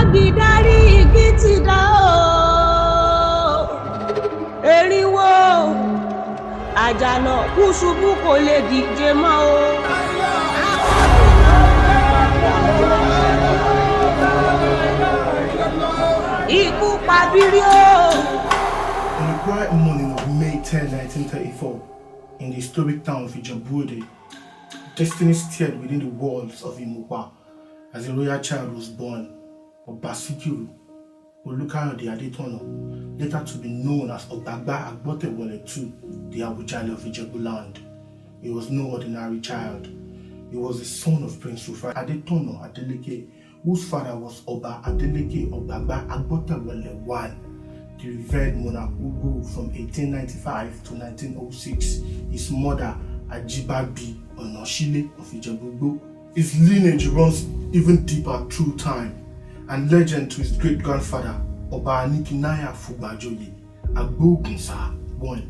Agidari igi ti dá o. Erinwo àjànàkú ṣubú kò lè dìde mọ́ o. Ikú pabiri o. On the quiet morning of May 10, 1934, in the historic town of Ijebuland, destiny stared within the walls of Imupa as a royal child was born, Sikiru, the Adetona, later to be known as Ogbagba Agbotewole II, the Awujale of Ijebuland. He was no ordinary child. He was the son of Prince Rufai Adetona Adeleke, whose father was Oba Adeleke Ogbagba Agbotewole I, the revered monarch who ruled from 1895 to 1906. His mother, Ajibabi Onoshile of Ijebuland. His lineage runs even deeper through time and legend to his great-grandfather, Oba Anikinaya Fubajoye, Agbogunsa I,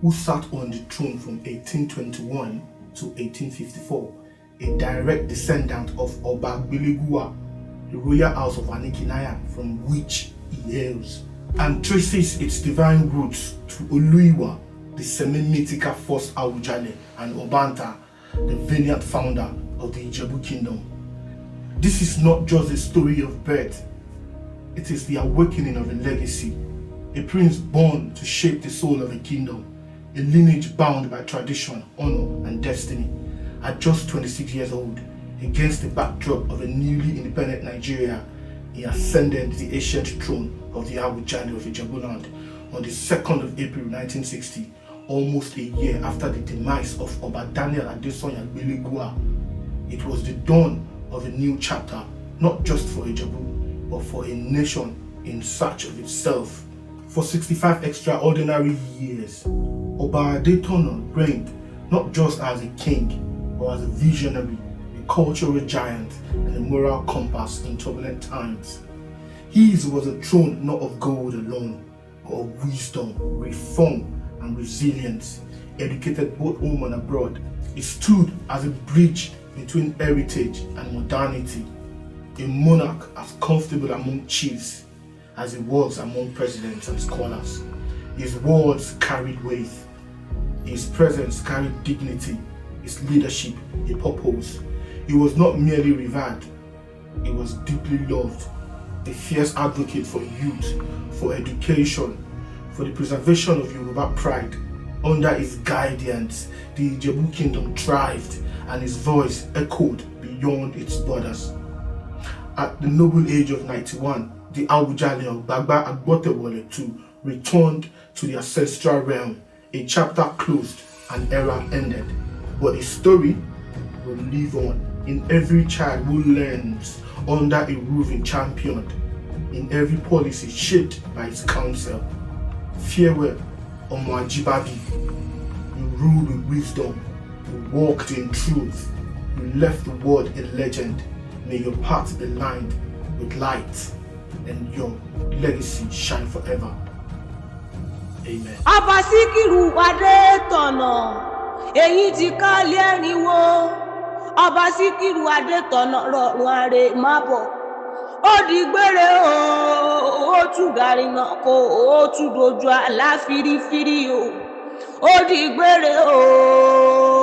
who sat on the throne from 1821 to 1854, a direct descendant of Oba Belegua, the royal house of Anikinaya from which he hails, and traces its divine roots to Oluiwa, the semi-mythical first Awujale, and Obanta, the valiant founder of the Ijebu kingdom. This is not just a story of birth, it is the awakening of a legacy, a prince born to shape the soul of a kingdom, a lineage bound by tradition, honor, and destiny. At just 26 years old, against the backdrop of a newly independent Nigeria, he ascended the ancient throne of the Awujale of Ijebuland on the 2nd of April 1960, almost a year after the demise of Oba Daniel Adesanya Belegua. It was the dawn of a new chapter, not just for Ijebu, but for a nation in search of itself. For 65 extraordinary years, Oba Adetona reigned not just as a king, but as a visionary, a cultural giant, and a moral compass in turbulent times. His was a throne not of gold alone, but of wisdom, reform, and resilience, educated both home and abroad. It stood as a bridge between heritage and modernity, a monarch as comfortable among chiefs as he was among presidents and scholars. His words carried weight, his presence carried dignity, his leadership a purpose. He was not merely revered, he was deeply loved, a fierce advocate for youth, for education, for the preservation of Yoruba pride. Under his guidance, the Ijebu kingdom thrived and his voice echoed beyond its borders. At the noble age of 91, the Awujale of Ogbagba Agbotewole II returned to the ancestral realm. A chapter closed, an era ended, but his story will live on in every child who learns under a roof championed, in every policy shaped by his counsel. Farewell, Omo Ajibabi. You ruled with wisdom, you walked in truth, you left the world a legend. May your path be lined with light and your legacy shine forever. Amen. Ọba Sikiru Adetona, èyí ti kálé ẹ̀rìnwó. Ọba Sikiru Adetona rọrùn àrè má bọ̀. Ó di gbére o, ó tú gàrí náà kó, ó tú dojú àlá fírífírí o. Ó di gbére o.